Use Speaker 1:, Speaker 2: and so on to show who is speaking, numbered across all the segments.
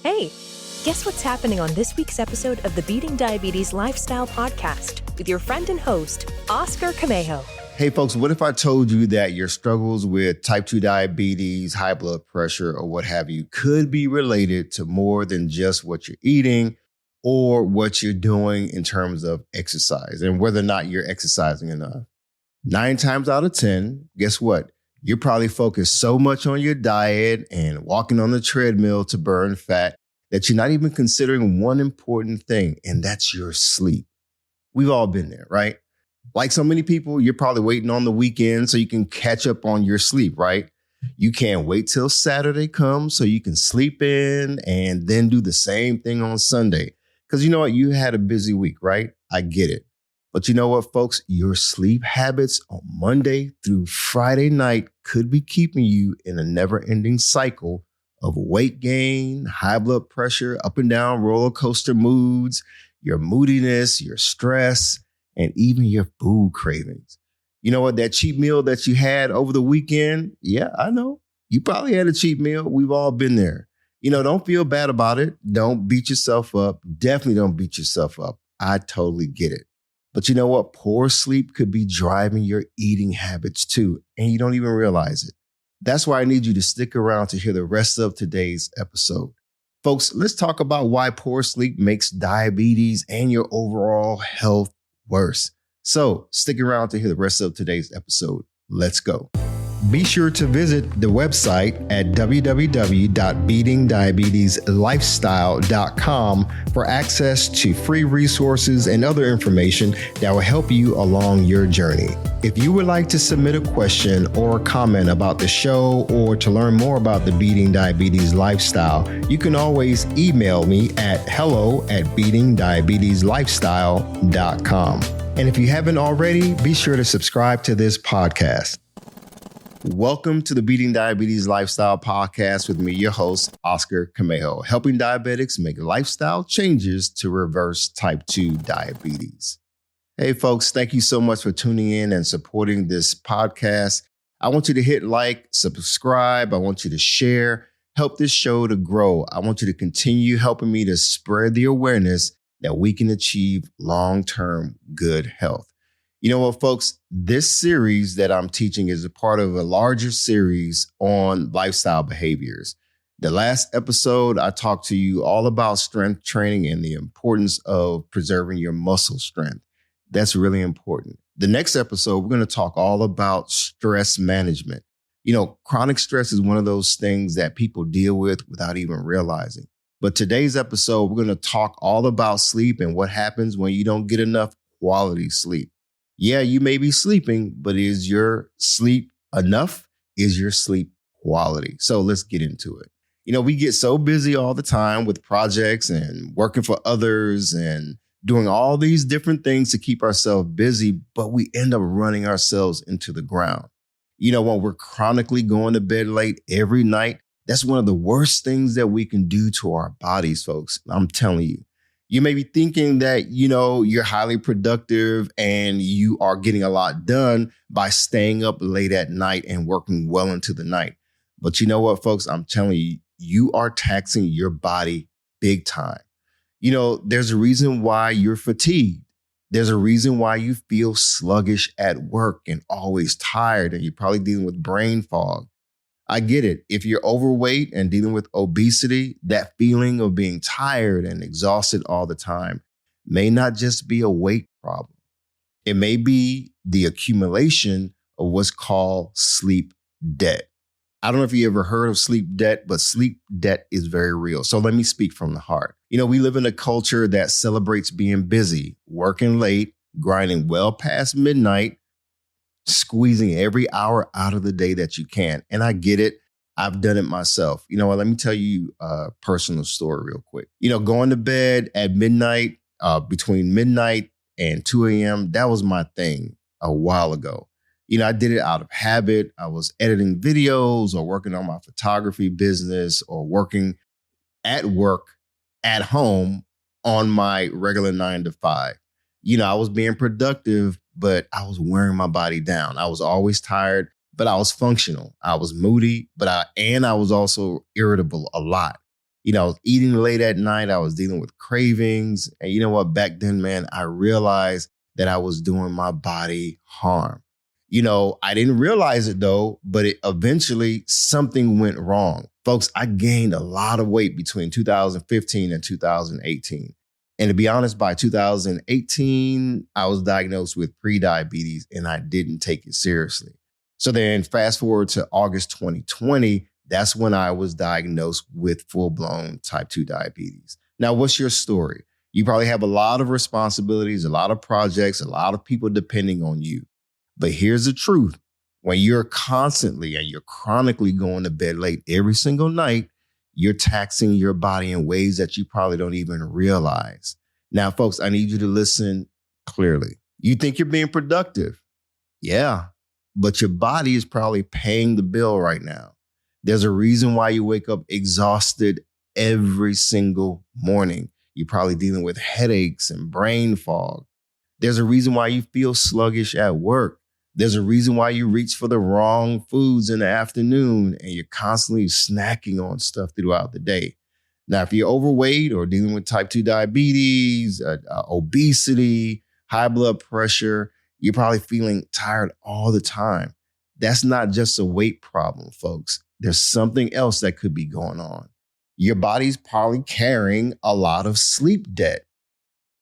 Speaker 1: Hey, guess what's happening on this week's episode of the Beating Diabetes Lifestyle Podcast with your friend and host, Oscar Camejo.
Speaker 2: Hey folks, what if I told you that your struggles with type 2 diabetes, high blood pressure, or what have you could be related to more than just what you're eating or what you're doing in terms of exercise and whether or not you're exercising enough? 9 times out of 10, guess what? You're probably focused so much on your diet and walking on the treadmill to burn fat that you're not even considering one important thing, and that's your sleep. We've all been there, right? Like so many people, you're probably waiting on the weekend so you can catch up on your sleep, right? You can't wait till Saturday comes so you can sleep in and then do the same thing on Sunday. Because you know what? You had a busy week, right? I get it. But you know what, folks? Your sleep habits on Monday through Friday night could be keeping you in a never-ending cycle of weight gain, high blood pressure, up and down roller coaster moods, your moodiness, your stress, and even your food cravings. You know what? That cheat meal that you had over the weekend, yeah, I know. You probably had a cheat meal. We've all been there. You know, don't feel bad about it. Don't beat yourself up. Definitely don't beat yourself up. I totally get it. But you know what? Poor sleep could be driving your eating habits too, and you don't even realize it. That's why I need you to stick around to hear the rest of today's episode. Folks, let's talk about why poor sleep makes diabetes and your overall health worse. So stick around to hear the rest of today's episode. Let's go. Be sure to visit the website at www.beatingdiabetieslifestyle.com for access to free resources and other information that will help you along your journey. If you would like to submit a question or a comment about the show or to learn more about the Beating Diabetes Lifestyle, you can always email me at hello@beatingdiabetieslifestyle.com. And if you haven't already, be sure to subscribe to this podcast. Welcome to the Beating Diabetes Lifestyle Podcast with me, your host, Oscar Camejo, helping diabetics make lifestyle changes to reverse type 2 diabetes. Hey, folks, thank you so much for tuning in and supporting this podcast. I want you to hit like, subscribe. I want you to share, help this show to grow. I want you to continue helping me to spread the awareness that we can achieve long-term good health. You know what, folks? This series that I'm teaching is a part of a larger series on lifestyle behaviors. The last episode, I talked to you all about strength training and the importance of preserving your muscle strength. That's really important. The next episode, we're going to talk all about stress management. You know, chronic stress is one of those things that people deal with without even realizing. But today's episode, we're going to talk all about sleep and what happens when you don't get enough quality sleep. Yeah, you may be sleeping, but is your sleep enough? Is your sleep quality? So let's get into it. You know, we get so busy all the time with projects and working for others and doing all these different things to keep ourselves busy, but we end up running ourselves into the ground. You know, when we're chronically going to bed late every night, that's one of the worst things that we can do to our bodies, folks. I'm telling you. You may be thinking that, you know, you're highly productive and you are getting a lot done by staying up late at night and working well into the night. But you know what, folks? I'm telling you, you are taxing your body big time. You know, there's a reason why you're fatigued. There's a reason why you feel sluggish at work and always tired, and you're probably dealing with brain fog. I get it. If you're overweight and dealing with obesity, that feeling of being tired and exhausted all the time may not just be a weight problem. It may be the accumulation of what's called sleep debt. I don't know if you ever heard of sleep debt, but sleep debt is very real. So let me speak from the heart. You know, we live in a culture that celebrates being busy, working late, grinding well past midnight, squeezing every hour out of the day that you can. And I get it. I've done it myself. You know what? Let me tell you a personal story real quick. You know, going to bed at midnight, between midnight and 2 a.m., that was my thing a while ago. You know, I did it out of habit. I was editing videos or working on my photography business or working at work at home on my regular 9 to 5. You know, I was being productive, but I was wearing my body down. I was always tired, but I was functional. I was moody, but I was also irritable a lot. I was eating late at night. I was dealing with cravings. And you know what? Back then, man, I realized that I was doing my body harm. I didn't realize it though, but eventually something went wrong. Folks, I gained a lot of weight between 2015 and 2018. And to be honest, by 2018, I was diagnosed with prediabetes and I didn't take it seriously. So then fast forward to August 2020, that's when I was diagnosed with full-blown type 2 diabetes. Now, what's your story? You probably have a lot of responsibilities, a lot of projects, a lot of people depending on you. But here's the truth. When you're constantly and you're chronically going to bed late every single night, you're taxing your body in ways that you probably don't even realize. Now, folks, I need you to listen clearly. You think you're being productive. Yeah, but your body is probably paying the bill right now. There's a reason why you wake up exhausted every single morning. You're probably dealing with headaches and brain fog. There's a reason why you feel sluggish at work. There's a reason why you reach for the wrong foods in the afternoon and you're constantly snacking on stuff throughout the day. Now, if you're overweight or dealing with type 2 diabetes, obesity, high blood pressure, you're probably feeling tired all the time. That's not just a weight problem, folks. There's something else that could be going on. Your body's probably carrying a lot of sleep debt.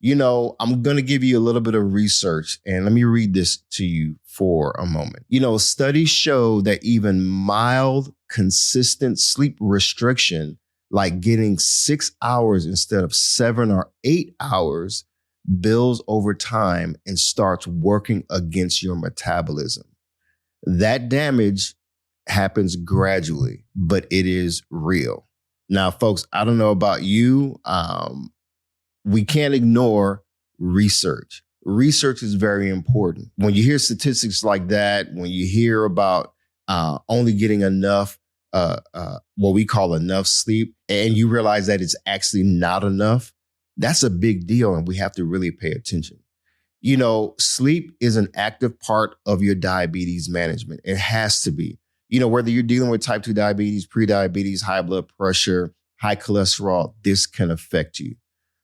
Speaker 2: I'm going to give you a little bit of research and let me read this to you for a moment. Studies show that even mild, consistent sleep restriction, like getting 6 hours instead of 7 or 8 hours, builds over time and starts working against your metabolism. That damage happens gradually, but it is real. Now, folks, I don't know about you. We can't ignore research. Research is very important. When you hear statistics like that, when you hear about only getting enough, what we call enough sleep, and you realize that it's actually not enough, that's a big deal and we have to really pay attention. Sleep is an active part of your diabetes management. It has to be. Whether you're dealing with type 2 diabetes, prediabetes, high blood pressure, high cholesterol, this can affect you.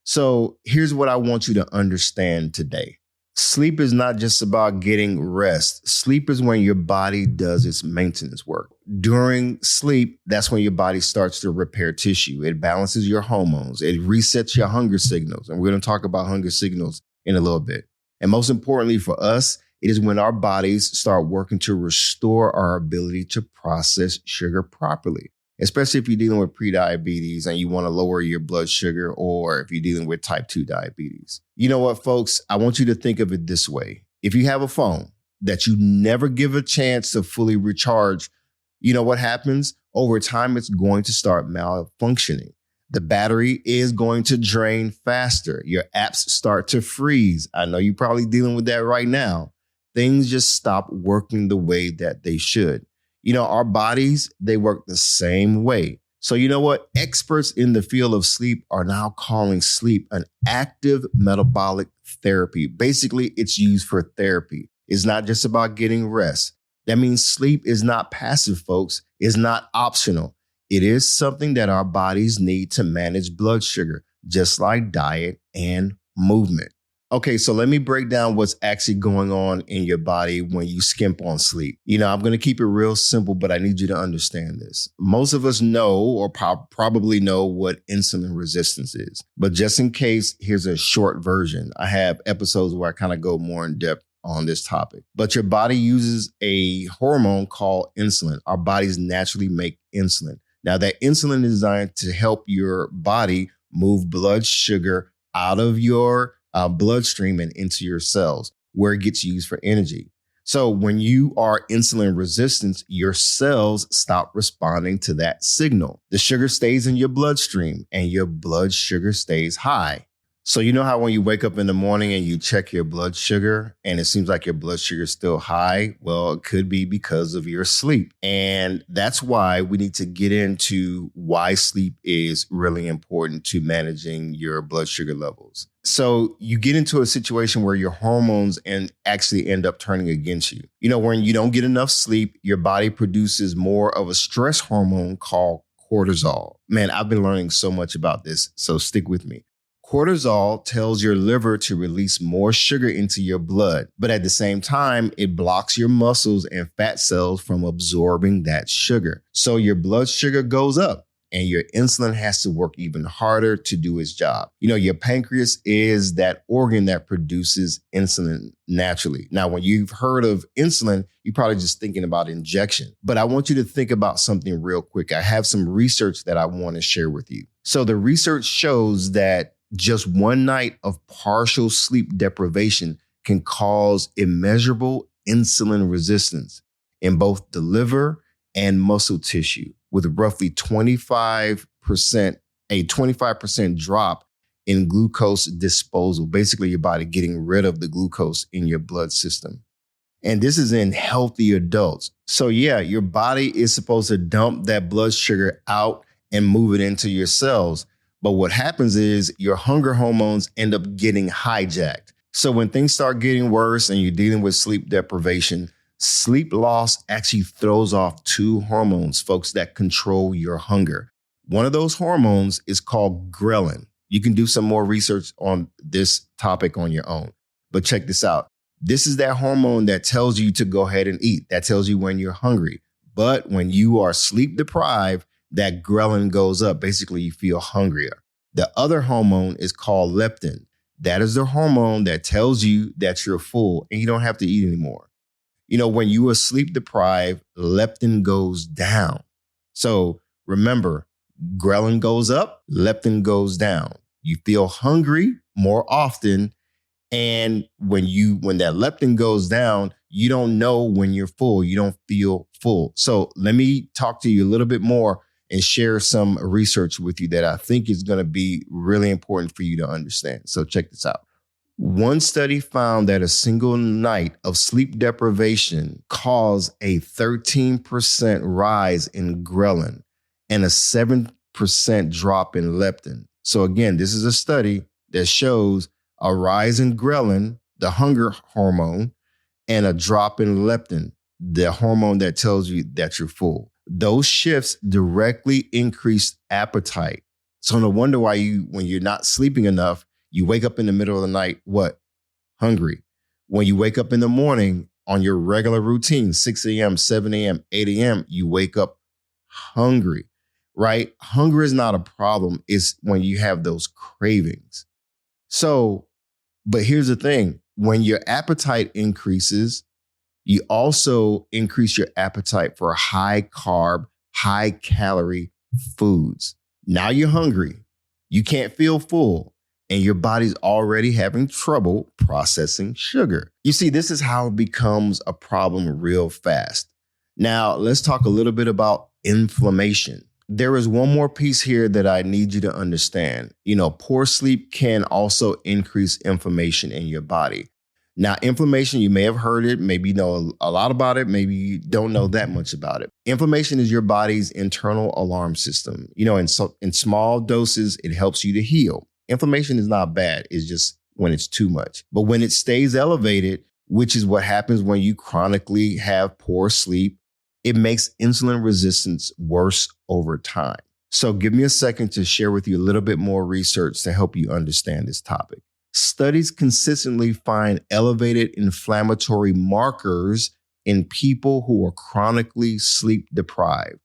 Speaker 2: So here's what I want you to understand today. Sleep is not just about getting rest. Sleep is when your body does its maintenance work. During sleep, that's when your body starts to repair tissue. It balances your hormones. It resets your hunger signals. And we're going to talk about hunger signals in a little bit. And most importantly for us, it is when our bodies start working to restore our ability to process sugar properly. Especially if you're dealing with prediabetes and you want to lower your blood sugar, or if you're dealing with type 2 diabetes. You know what, folks? I want you to think of it this way. If you have a phone that you never give a chance to fully recharge, you know what happens? Over time, it's going to start malfunctioning. The battery is going to drain faster. Your apps start to freeze. I know you're probably dealing with that right now. Things just stop working the way that they should. Our bodies, they work the same way. So you know what? Experts in the field of sleep are now calling sleep an active metabolic therapy. Basically, it's used for therapy. It's not just about getting rest. That means sleep is not passive, folks. It's not optional. It is something that our bodies need to manage blood sugar, just like diet and movement. Okay, so let me break down what's actually going on in your body when you skimp on sleep. I'm going to keep it real simple, but I need you to understand this. Most of us know or probably know what insulin resistance is. But just in case, here's a short version. I have episodes where I kind of go more in depth on this topic. But your body uses a hormone called insulin. Our bodies naturally make insulin. Now, that insulin is designed to help your body move blood sugar out of your bloodstream and into your cells, where it gets used for energy. So when you are insulin resistant, your cells stop responding to that signal. The sugar stays in your bloodstream and your blood sugar stays high. So you know how when you wake up in the morning and you check your blood sugar and it seems like your blood sugar is still high? Well, it could be because of your sleep. And that's why we need to get into why sleep is really important to managing your blood sugar levels. So you get into a situation where your hormones actually end up turning against you. When you don't get enough sleep, your body produces more of a stress hormone called cortisol. Man, I've been learning so much about this, so stick with me. Cortisol tells your liver to release more sugar into your blood, but at the same time, it blocks your muscles and fat cells from absorbing that sugar. So your blood sugar goes up and your insulin has to work even harder to do its job. You know, your pancreas is that organ that produces insulin naturally. Now, when you've heard of insulin, you're probably just thinking about injection. But I want you to think about something real quick. I have some research that I want to share with you. So the research shows that just one night of partial sleep deprivation can cause immeasurable insulin resistance in both the liver and muscle tissue, with roughly 25%, a 25% drop in glucose disposal, basically your body getting rid of the glucose in your blood system. And this is in healthy adults. So yeah, your body is supposed to dump that blood sugar out and move it into your cells. But what happens is your hunger hormones end up getting hijacked. So when things start getting worse and you're dealing with sleep deprivation, sleep loss actually throws off two hormones, folks, that control your hunger. One of those hormones is called ghrelin. You can do some more research on this topic on your own. But check this out. This is that hormone that tells you to go ahead and eat. That tells you when you're hungry. But when you are sleep deprived, that ghrelin goes up. Basically, you feel hungrier. The other hormone is called leptin. That is the hormone that tells you that you're full and you don't have to eat anymore. You know, when you are sleep deprived, leptin goes down. So remember, ghrelin goes up, leptin goes down. You feel hungry more often. And when that leptin goes down, you don't know when you're full. You don't feel full. So let me talk to you a little bit more and share some research with you that I think is going to be really important for you to understand. So check this out. One study found that a single night of sleep deprivation caused a 13% rise in ghrelin and a 7% drop in leptin. So again, this is a study that shows a rise in ghrelin, the hunger hormone, and a drop in leptin, the hormone that tells you that you're full. Those shifts directly increase appetite. So no wonder why when you're not sleeping enough, you wake up in the middle of the night, what? Hungry. When you wake up in the morning on your regular routine, 6 a.m., 7 a.m., 8 a.m., you wake up hungry, right? Hunger is not a problem. It's when you have those cravings. So, but here's the thing. When your appetite increases, you also increase your appetite for high carb, high calorie foods. Now you're hungry. You can't feel full. And your body's already having trouble processing sugar. You see, this is how it becomes a problem real fast. Now, let's talk a little bit about inflammation. There is one more piece here that I need you to understand. You know, poor sleep can also increase inflammation in your body. Now, inflammation, you may have heard it, maybe you know a lot about it, maybe you don't know that much about it. Inflammation is your body's internal alarm system. You know, in small doses, it helps you to heal. Inflammation is not bad. It's just when it's too much. But when it stays elevated, which is what happens when you chronically have poor sleep, it makes insulin resistance worse over time. So give me a second to share with you a little bit more research to help you understand this topic. Studies consistently find elevated inflammatory markers in people who are chronically sleep deprived.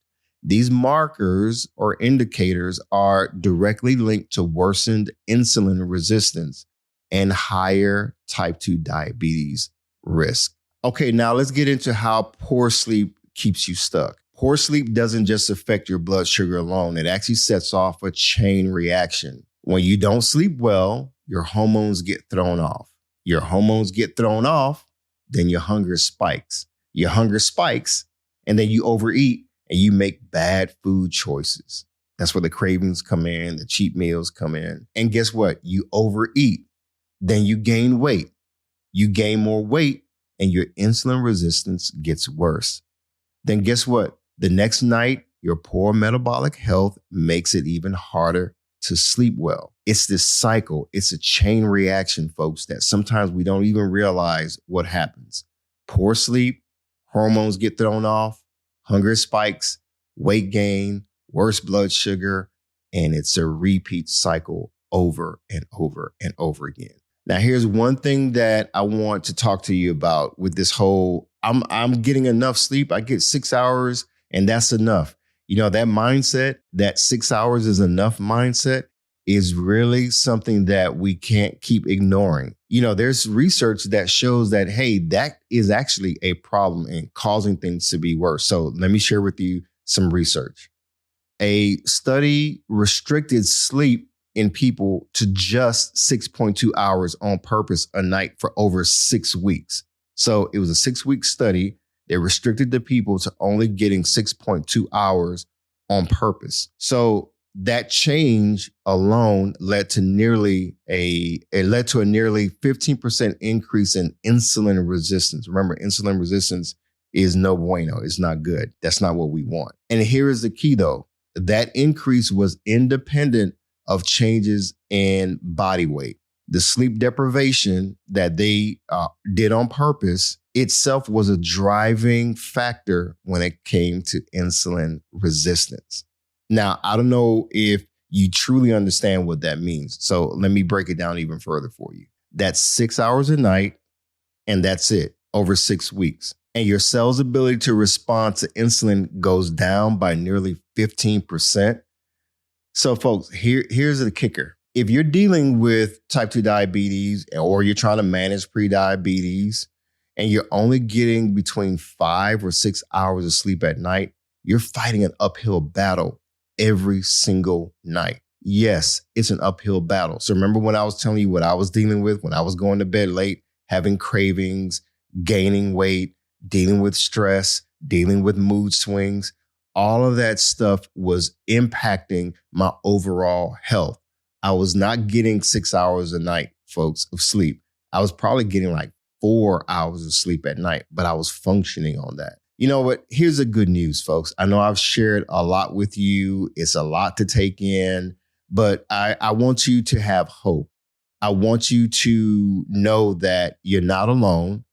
Speaker 2: These markers or indicators are directly linked to worsened insulin resistance and higher type 2 diabetes risk. Okay, now let's get into how poor sleep keeps you stuck. Poor sleep doesn't just affect your blood sugar alone. It actually sets off a chain reaction. When you don't sleep well, your hormones get thrown off. Your hormones get thrown off, then your hunger spikes. Your hunger spikes, and then you overeat and you make bad food choices. That's where the cravings come in, the cheat meals come in. And guess what? You overeat, then you gain weight. You gain more weight and your insulin resistance gets worse. Then guess what? The next night, your poor metabolic health makes it even harder to sleep well. It's this cycle. It's a chain reaction, folks, that sometimes we don't even realize what happens. Poor sleep, hormones get thrown off, hunger spikes, weight gain, worse blood sugar, and it's a repeat cycle over and over and over again. Now, here's one thing that I want to talk to you about with this whole, I'm getting enough sleep. I get 6 hours and that's enough. You know, that mindset, that 6 hours is enough mindset is really something that we can't keep ignoring. You know, there's research that shows that, hey, that is actually a problem and causing things to be worse. So let me share with you some research. A study restricted sleep in people to just 6.2 hours on purpose a night for over 6 weeks. So it was a 6-week study. They restricted the people to only getting 6.2 hours on purpose. So that change alone led to a nearly 15% increase in insulin resistance. Remember, insulin resistance is no bueno. It's not good. That's not what we want. And here is the key, though. That increase was independent of changes in body weight. The sleep deprivation that they did on purpose itself was a driving factor when it came to insulin resistance. Now, I don't know if you truly understand what that means. So let me break it down even further for you. That's 6 hours a night, and that's it over 6 weeks. And your cell's ability to respond to insulin goes down by nearly 15%. So folks, here's the kicker. If you're dealing with type 2 diabetes or you're trying to manage pre-diabetes and you're only getting between 5 or 6 hours of sleep at night, you're fighting an uphill battle every single night. Yes, it's an uphill battle. So remember when I was telling you what I was dealing with when I was going to bed late, having cravings, gaining weight, dealing with stress, dealing with mood swings, all of that stuff was impacting my overall health. I was not getting 6 hours a night, folks, of sleep. I was probably getting like 4 hours of sleep at night, but I was functioning on that. You know what? Here's the good news, folks. I know I've shared a lot with you. It's a lot to take in, but I want you to have hope. I want you to know that you're not alone.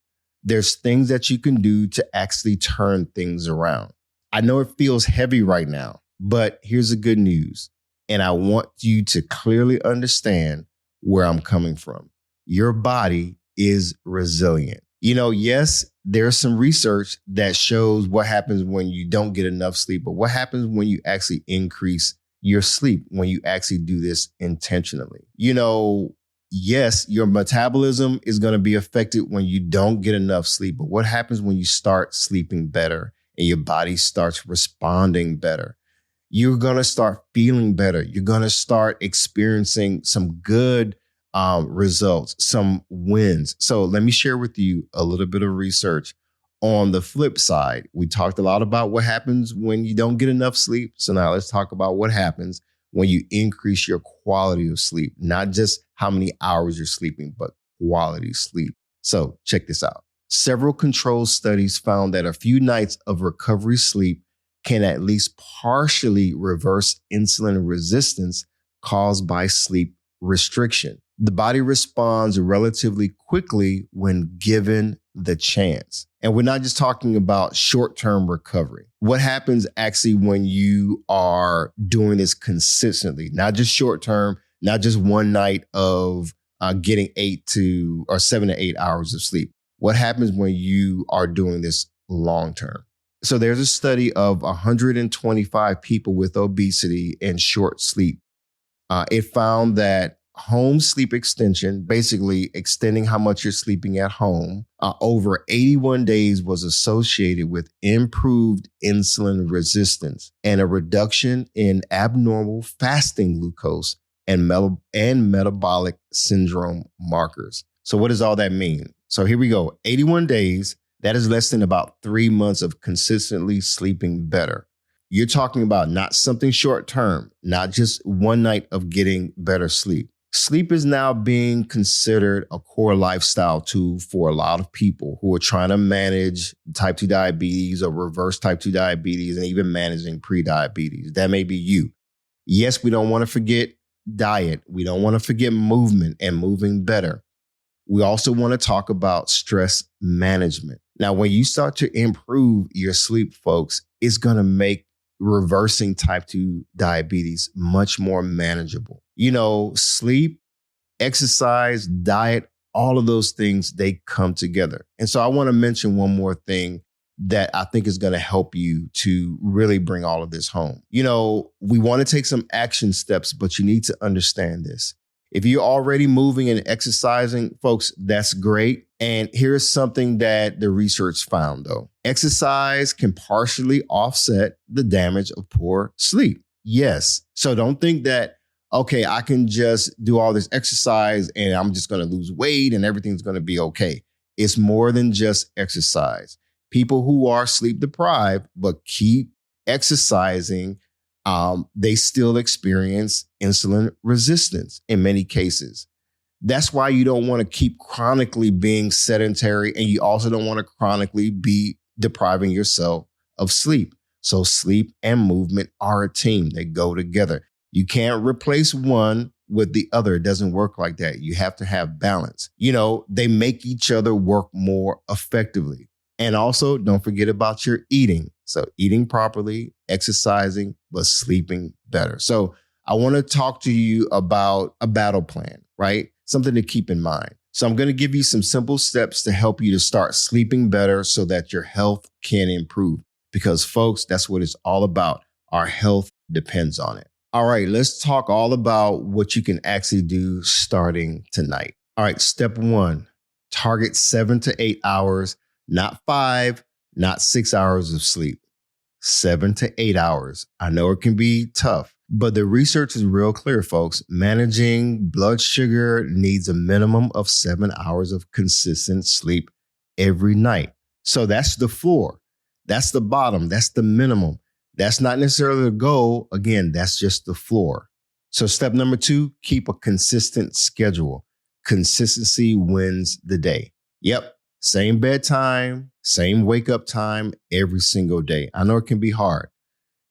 Speaker 2: There's things that you can do to actually turn things around. I know it feels heavy right now, but here's the good news. And I want you to clearly understand where I'm coming from. Your body is resilient. You know, yes, there's some research that shows what happens when you don't get enough sleep, but what happens when you actually increase your sleep, when you actually do this intentionally. You know, yes, your metabolism is going to be affected when you don't get enough sleep, but what happens when you start sleeping better and your body starts responding better? You're going to start feeling better. You're going to start experiencing some good results, some wins. So let me share with you a little bit of research. On the flip side, we talked a lot about what happens when you don't get enough sleep. So now let's talk about what happens when you increase your quality of sleep, not just how many hours you're sleeping, but quality sleep. So check this out. Several controlled studies found that a few nights of recovery sleep can at least partially reverse insulin resistance caused by sleep restriction. The body responds relatively quickly when given the chance. And we're not just talking about short-term recovery. What happens actually when you are doing this consistently, not just short-term, not just one night of getting 7 to 8 hours of sleep? What happens when you are doing this long-term? So there's a study of 125 people with obesity and short sleep. It found that home sleep extension, basically extending how much you're sleeping at home, over 81 days was associated with improved insulin resistance and a reduction in abnormal fasting glucose and metabolic syndrome markers. So what does all that mean? So here we go. 81 days, that is less than about 3 months of consistently sleeping better. You're talking about not something short term, not just one night of getting better sleep. Sleep is now being considered a core lifestyle tool for a lot of people who are trying to manage type 2 diabetes or reverse type 2 diabetes and even managing pre-diabetes. That may be you. Yes, we don't want to forget diet. We don't want to forget movement and moving better. We also want to talk about stress management. Now, when you start to improve your sleep, folks, it's going to make reversing type 2 diabetes much more manageable. Sleep, exercise, diet, all of those things, they come together. And so I want to mention one more thing that I think is going to help you to really bring all of this home. We want to take some action steps, but you need to understand this. If you're already moving and exercising, folks, that's great. And here's something that the research found, though. Exercise can partially offset the damage of poor sleep. Yes. So don't think that, okay, I can just do all this exercise and I'm just going to lose weight and everything's going to be okay. It's more than just exercise. People who are sleep deprived but keep exercising, they still experience insulin resistance in many cases. That's why you don't want to keep chronically being sedentary, and you also don't want to chronically be depriving yourself of sleep. So sleep and movement are a team. They go together. You can't replace one with the other. It doesn't work like that. You have to have balance. They make each other work more effectively. And also, don't forget about your eating. So eating properly, exercising, but sleeping better. So I want to talk to you about a battle plan, right? Something to keep in mind. So I'm going to give you some simple steps to help you to start sleeping better so that your health can improve. Because folks, that's what it's all about. Our health depends on it. All right, let's talk all about what you can actually do starting tonight. All right, step 1, target 7 to 8 hours, not 5, not 6 hours of sleep. 7 to 8 hours. I know it can be tough, but the research is real clear, folks. Managing blood sugar needs a minimum of 7 hours of consistent sleep every night. So that's the floor. That's the bottom. That's the minimum. That's not necessarily the goal. Again, that's just the floor. So step number 2, keep a consistent schedule. Consistency wins the day. Yep. Same bedtime, same wake up time every single day. I know it can be hard.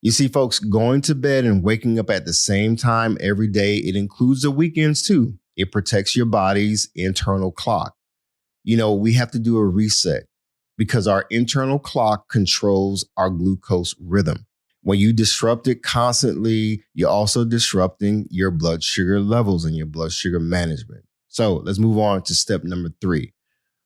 Speaker 2: You see, folks, going to bed and waking up at the same time every day, it includes the weekends too. It protects your body's internal clock. We have to do a reset because our internal clock controls our glucose rhythm. When you disrupt it constantly, you're also disrupting your blood sugar levels and your blood sugar management. So let's move on to step number 3.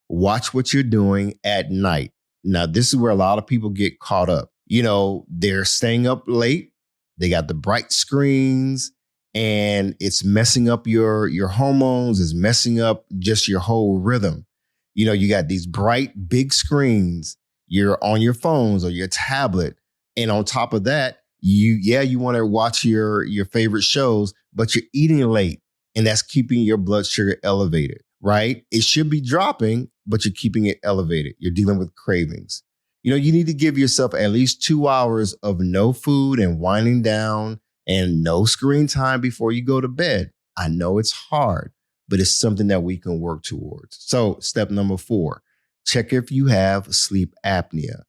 Speaker 2: Watch what you're doing at night. Now, this is where a lot of people get caught up. They're staying up late. They got the bright screens and it's messing up your hormones. It's messing up just your whole rhythm. You got these bright, big screens. You're on your phones or your tablet. And on top of that, you want to watch your favorite shows, but you're eating late and that's keeping your blood sugar elevated, right? It should be dropping, but you're keeping it elevated. You're dealing with cravings. You need to give yourself at least 2 hours of no food and winding down and no screen time before you go to bed. I know it's hard, but it's something that we can work towards. So step number 4, check if you have sleep apnea.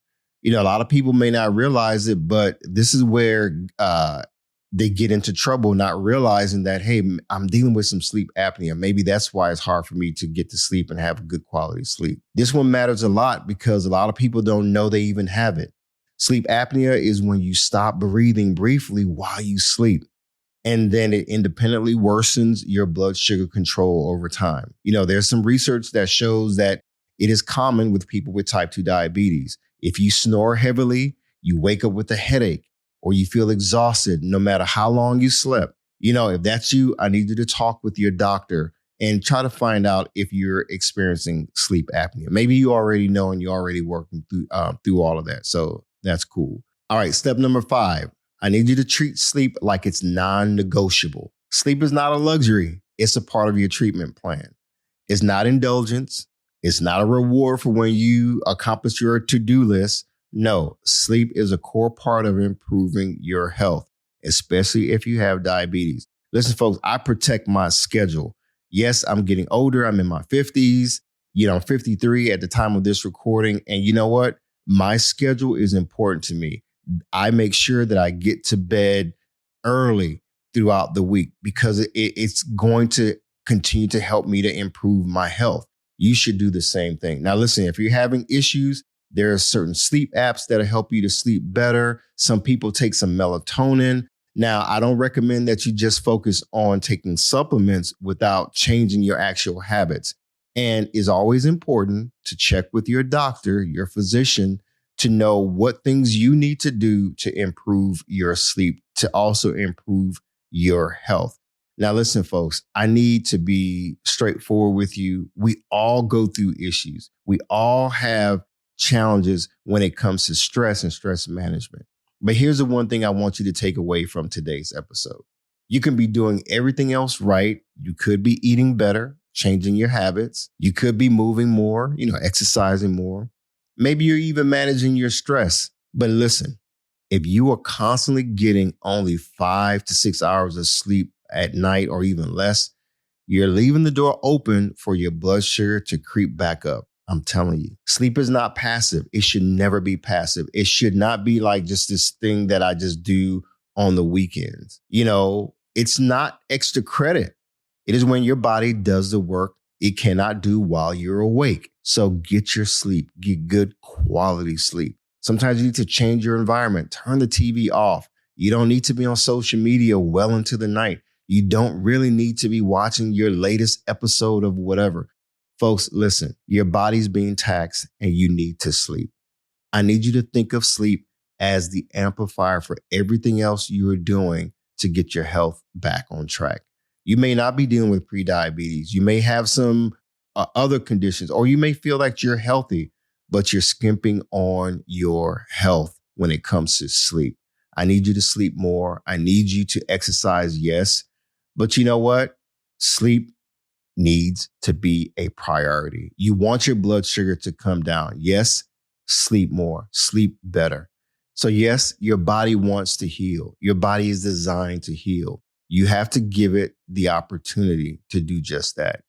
Speaker 2: A lot of people may not realize it, but this is where they get into trouble not realizing that, hey, I'm dealing with some sleep apnea. Maybe that's why it's hard for me to get to sleep and have good quality sleep. This one matters a lot because a lot of people don't know they even have it. Sleep apnea is when you stop breathing briefly while you sleep, and then it independently worsens your blood sugar control over time. There's some research that shows that it is common with people with type 2 diabetes. If you snore heavily, you wake up with a headache, or you feel exhausted no matter how long you slept. If that's you, I need you to talk with your doctor and try to find out if you're experiencing sleep apnea. Maybe you already know and you're already working through all of that. So that's cool. All right, step number 5. I need you to treat sleep like it's non-negotiable. Sleep is not a luxury. It's a part of your treatment plan. It's not indulgence. It's not a reward for when you accomplish your to-do list. No, sleep is a core part of improving your health, especially if you have diabetes. Listen, folks, I protect my schedule. Yes, I'm getting older. I'm in my 50s. I'm 53 at the time of this recording. And you know what? My schedule is important to me. I make sure that I get to bed early throughout the week because it's going to continue to help me to improve my health. You should do the same thing. Now, listen, if you're having issues, There are certain sleep apps that'll help you to sleep better. Some people take some melatonin. Now, I don't recommend that you just focus on taking supplements without changing your actual habits. And it's always important to check with your doctor, your physician, to know what things you need to do to improve your sleep, to also improve your health. Now, listen, folks, I need to be straightforward with you. We all go through issues. We all have challenges when it comes to stress and stress management. But here's the one thing I want you to take away from today's episode. You can be doing everything else right. You could be eating better, changing your habits. You could be moving more, exercising more. Maybe you're even managing your stress. But listen, if you are constantly getting only 5 to 6 hours of sleep at night or even less, you're leaving the door open for your blood sugar to creep back up. I'm telling you, sleep is not passive. It should never be passive. It should not be like just this thing that I just do on the weekends. It's not extra credit. It is when your body does the work it cannot do while you're awake. So get your sleep, get good quality sleep. Sometimes you need to change your environment, turn the TV off. You don't need to be on social media well into the night. You don't really need to be watching your latest episode of whatever. Folks, listen, your body's being taxed and you need to sleep. I need you to think of sleep as the amplifier for everything else you're doing to get your health back on track. You may not be dealing with prediabetes. You may have some other conditions, or you may feel like you're healthy, but you're skimping on your health when it comes to sleep. I need you to sleep more. I need you to exercise, yes. But you know what? Sleep needs to be a priority. You want your blood sugar to come down. Yes, sleep more, sleep better. So yes, your body wants to heal. Your body is designed to heal. You have to give it the opportunity to do just that.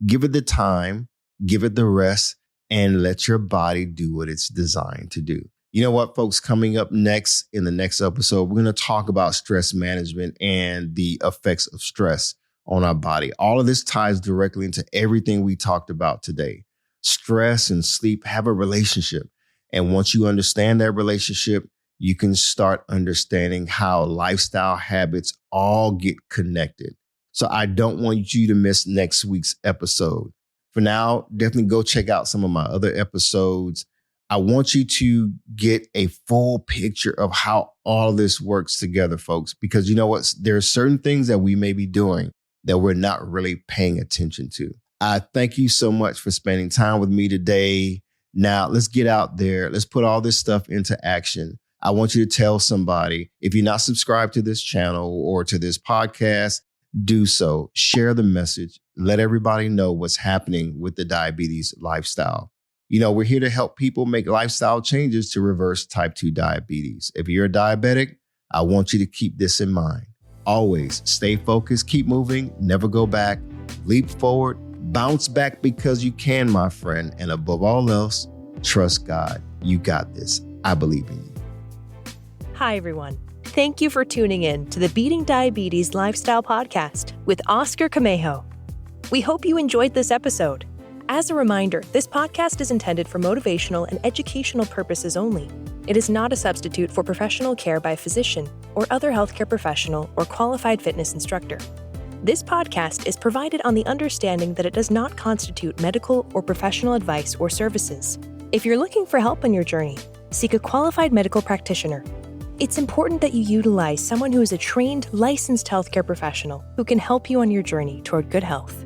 Speaker 2: Give it the time, give it the rest, and let your body do what it's designed to do. You know what, folks? Coming up next in the next episode, we're going to talk about stress management and the effects of stress on our body. All of this ties directly into everything we talked about today. Stress and sleep have a relationship. And once you understand that relationship, you can start understanding how lifestyle habits all get connected. So I don't want you to miss next week's episode. For now, definitely go check out some of my other episodes. I want you to get a full picture of how all this works together, folks, because you know what? There are certain things that we may be doing that we're not really paying attention to. I thank you so much for spending time with me today. Now, let's get out there. Let's put all this stuff into action. I want you to tell somebody, if you're not subscribed to this channel or to this podcast, do so. Share the message. Let everybody know what's happening with the diabetes lifestyle. We're here to help people make lifestyle changes to reverse type 2 diabetes. If you're a diabetic, I want you to keep this in mind. Always stay focused, keep moving, never go back, leap forward, bounce back because you can, my friend. And above all else, trust God. You got this. I believe in you.
Speaker 1: Hi, everyone. Thank you for tuning in to the Beating Diabetes Lifestyle Podcast with Oscar Camejo. We hope you enjoyed this episode. As a reminder, this podcast is intended for motivational and educational purposes only. It is not a substitute for professional care by a physician or other healthcare professional or qualified fitness instructor. This podcast is provided on the understanding that it does not constitute medical or professional advice or services. If you're looking for help on your journey, seek a qualified medical practitioner. It's important that you utilize someone who is a trained, licensed healthcare professional who can help you on your journey toward good health.